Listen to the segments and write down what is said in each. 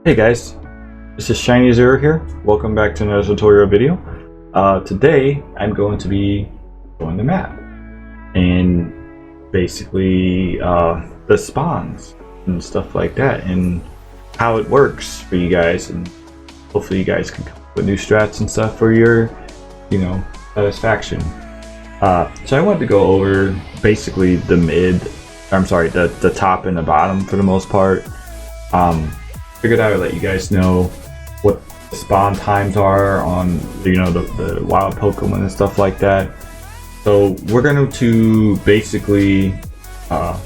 Hey guys, this is Shiny Zero here. Welcome back to another tutorial video. Today I'm going to be showing the map and basically the spawns and stuff like that and how it works for you guys, and hopefully you guys can come up with new strats and stuff for your, satisfaction. So I wanted to go over basically the top and the bottom for the most part. Figured I would let you guys know what the spawn times are on the wild Pokemon and stuff like that. So we're going to basically start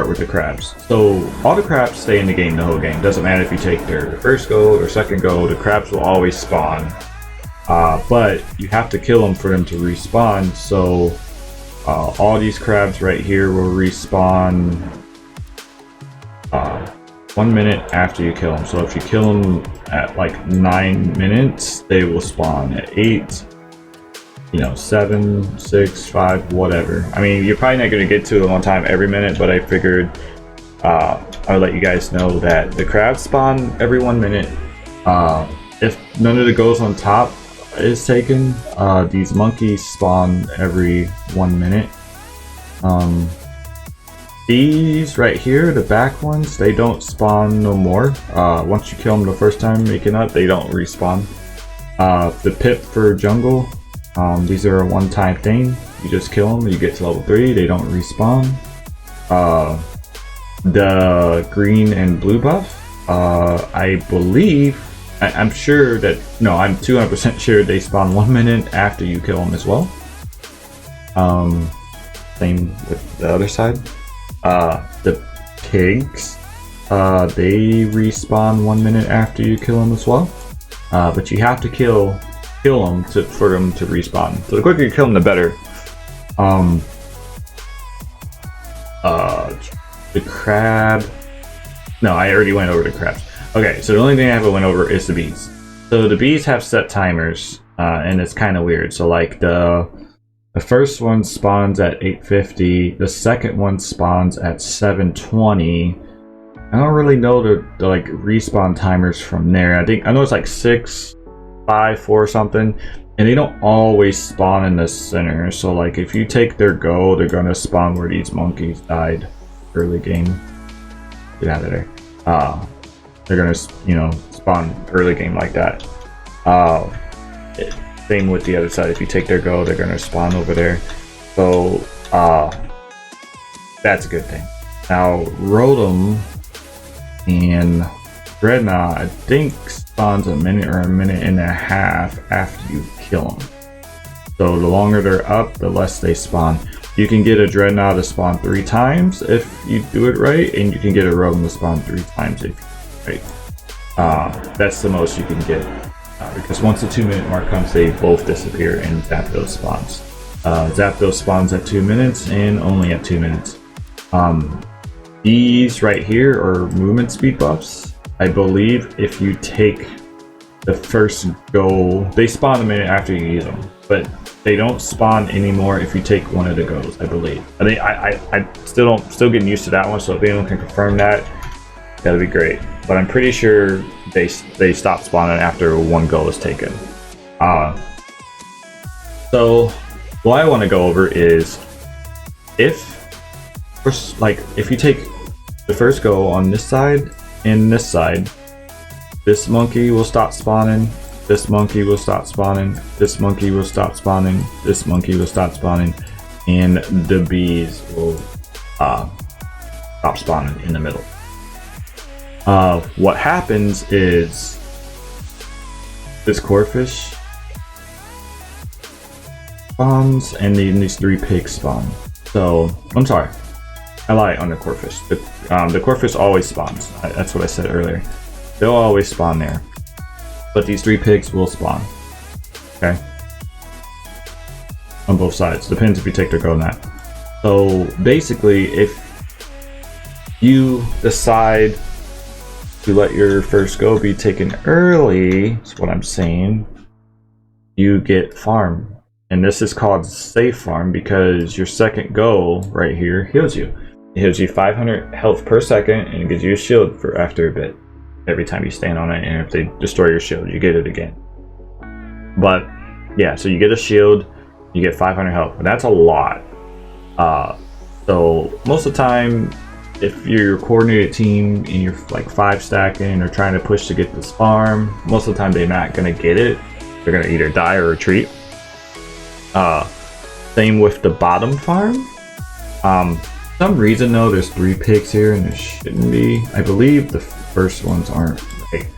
with the crabs. So all the crabs stay in the game the whole game. Doesn't matter if you take their first go or second go, the crabs will always spawn. But you have to kill them for them to respawn. So all these crabs right here will respawn 1 minute after you kill them. So if you kill them at like 9 minutes, they will spawn at 8, 7, 6, 5, whatever. I mean, you're probably not going to get to them on time every minute, but I figured I would let you guys know that the crabs spawn every 1 minute. If none of the goes on top is taken, these monkeys spawn every 1 minute. These right here, the back ones, they don't spawn no more. Once you kill them the first time making up, they don't respawn. The pip for jungle, these are a one-time thing. You just kill them, you get to level 3, they don't respawn. The green and blue buff, I believe, I'm sure that, no, I'm 200% sure they spawn 1 minute after you kill them as well. Same with the other side. The pigs, they respawn 1 minute after you kill them as well. But you have to kill them for them to respawn. So the quicker you kill them, the better. The crab. No, I already went over the crabs. Okay, so the only thing I haven't went over is the bees. So the bees have set timers, and it's kind of weird. So like the first one spawns at 8:50. The second one spawns at 7:20. I don't really know the like respawn timers from there. I know it's like 6, 5, 4 something, and they don't always spawn in the center. So like if you take their go, they're gonna spawn where these monkeys died early game. Get out of there. They're gonna spawn early game like that. Same with the other side. If you take their go, they're gonna spawn over there. So that's a good thing. Now Rotom and Dreadnought, I think, spawns a minute or a minute and a half after you kill them. So the longer they're up, the less they spawn. You can get a Dreadnought to spawn 3 times if you do it right, and you can get a Rotom to spawn 3 times if you do it right. That's the most you can get. Because once the 2 minute mark comes, they both disappear and Zapdos spawns. Zapdos spawns at 2 minutes and only at 2 minutes. These right here are movement speed buffs. I believe if you take the first go, they spawn a minute after you use them, but they don't spawn anymore if you take one of the goes, I believe. I still getting used to that one, so if anyone can confirm that, that'd be great. But I'm pretty sure they stop spawning after one go is taken. So what I want to go over is if you take the first go on this side and this side, this monkey will stop spawning, this monkey will stop spawning, this monkey will stop spawning, this monkey will stop spawning, and the bees will stop spawning in the middle. What happens is this corphish spawns and then these 3 pigs spawn. So I'm sorry, I lied on the corphish. The corphish always spawns. That's what I said earlier. They'll always spawn there, but these 3 pigs will spawn. Okay, on both sides. Depends if you take their go or not. So basically, if you decide to let your first go be taken early, that's what I'm saying, you get farm. And this is called safe farm because your second go right here heals you. It heals you 500 health per second, and it gives you a shield for after a bit. Every time you stand on it, and if they destroy your shield, you get it again. But yeah, so you get a shield, you get 500 health, and that's a lot. So most of the time, if you're a coordinated team and you're like 5 stacking or trying to push to get this farm, most of the time they're not gonna get it. They're gonna either die or retreat. Same with the bottom farm. For some reason though, there's 3 pigs here and there shouldn't be. I believe the first ones aren't right.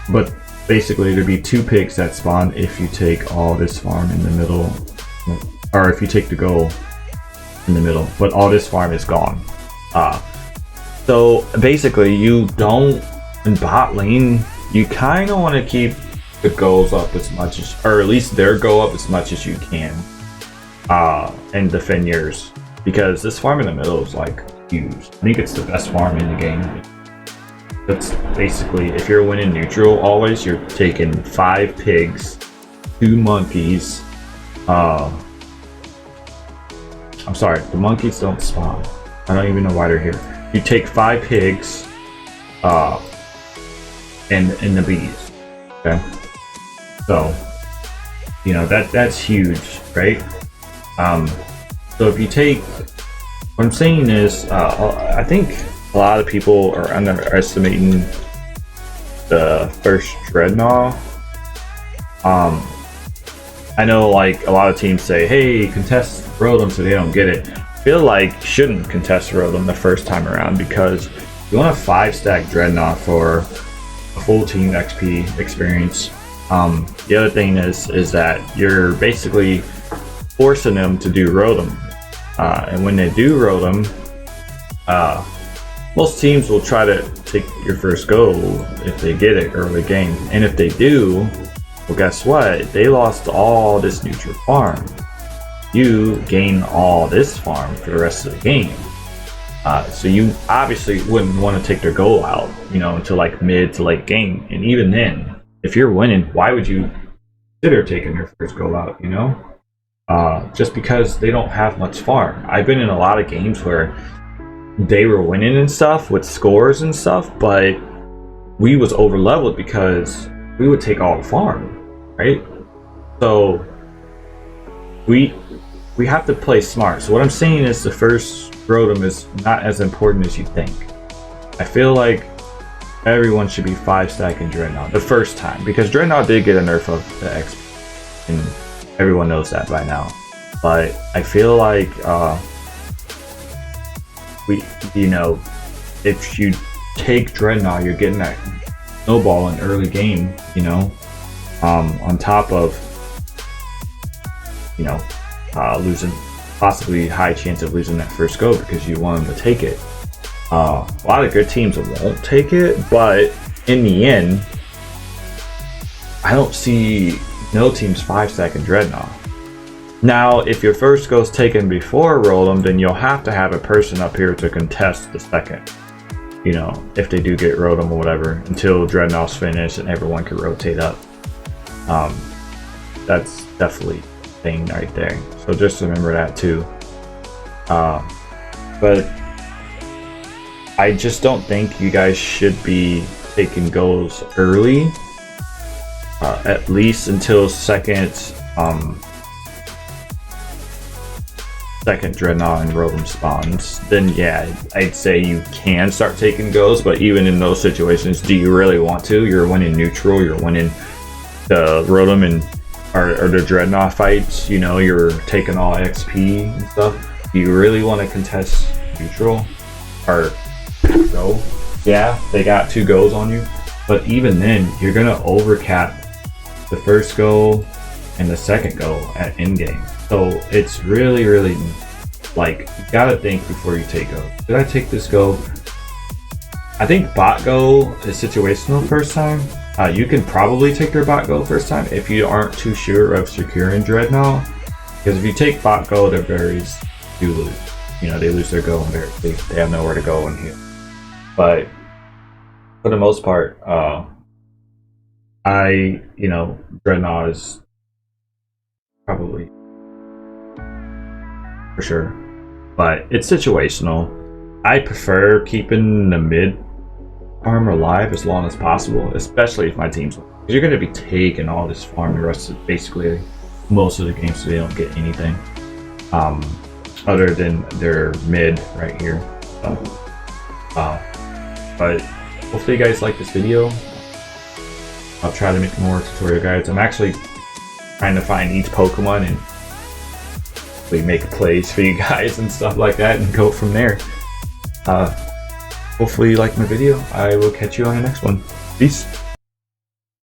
But basically there'd be 2 pigs that spawn if you take all this farm in the middle, or if you take the goal in the middle, but all this farm is gone. So basically you don't, in bot lane, you kind of want to keep the goals up as much as, or at least their go up as much as you can, and defend yours, because this farm in the middle is like huge. I think it's the best farm in the game. That's basically, if you're winning neutral always, you're taking 5 pigs, 2 monkeys. I'm sorry, the monkeys don't spawn. I don't even know why they're here. You take 5 pigs, and the bees. Okay, so you know that's huge, right? So if you take, what I'm saying is, I think a lot of people are underestimating the first Dreadnought. I know like a lot of teams say, hey, contest Rotom so they don't get it. I feel like you shouldn't contest Rotom the first time around, because you want a 5-stack Dreadnought for a full team XP experience. The other thing is that you're basically forcing them to do Rotom. And when they do Rotom, most teams will try to take your first go if they get it early game. And if they do, well, guess what? They lost all this neutral farm. You gain all this farm for the rest of the game. So you obviously wouldn't want to take their goal out, you know, until like mid to late game. And even then, if you're winning, why would you consider taking their first goal out, you know? Just because they don't have much farm. I've been in a lot of games where they were winning and stuff with scores and stuff, but we was over leveled because we would take all the farm, right? So we have to play smart. So what I'm saying is the first Rotom is not as important as you think. I feel like everyone should be 5-stacking Dreadnought the first time, because Dreadnought did get a nerf of the XP, and everyone knows that by now. But I feel like if you take Dreadnought, you're getting that snowball in early game, you know, on top of, you know, losing, possibly high chance of losing that first go because you want them to take it. A lot of good teams won't take it, but in the end, I don't see no teams 5-stacking Dreadnought. Now, if your first go's taken before Rotom, then you'll have to have a person up here to contest the second. You know, if they do get Rotom or whatever, until Dreadnought's finished and everyone can rotate up. That's definitely a thing right there. So just remember that too. But I just don't think you guys should be taking goals early. At least until second Dreadnought and Rotom spawns. Then yeah, I'd say you can start taking goals, but even in those situations, do you really want to? You're winning neutral, you're winning the Rotom and or the Dreadnought fights, you know, you're taking all XP and stuff. Do you really want to contest neutral or go? Yeah, they got 2 goals on you, but even then, you're gonna overcap the first goal and the second goal at endgame. So it's really, really, like, you gotta think before you take go. Did I take this go? I think bot go is situational first time. You can probably take your bot go first time if you aren't too sure of securing Dreadnought. Because if you take bot go, their berries do lose. You know, they lose their go and they have nowhere to go in here. But for the most part, Dreadnought is probably for sure but it's situational. I prefer keeping the mid farmer alive as long as possible, especially if my team's, because you're going to be taking all this farm the rest of basically most of the games, so they don't get anything other than their mid right here. But hopefully you guys like this video. I'll try to make more tutorial guides. I'm actually trying to find each Pokemon and we make plays for you guys and stuff like that and go from there. Hopefully you liked my video. I will catch you on the next one. Peace.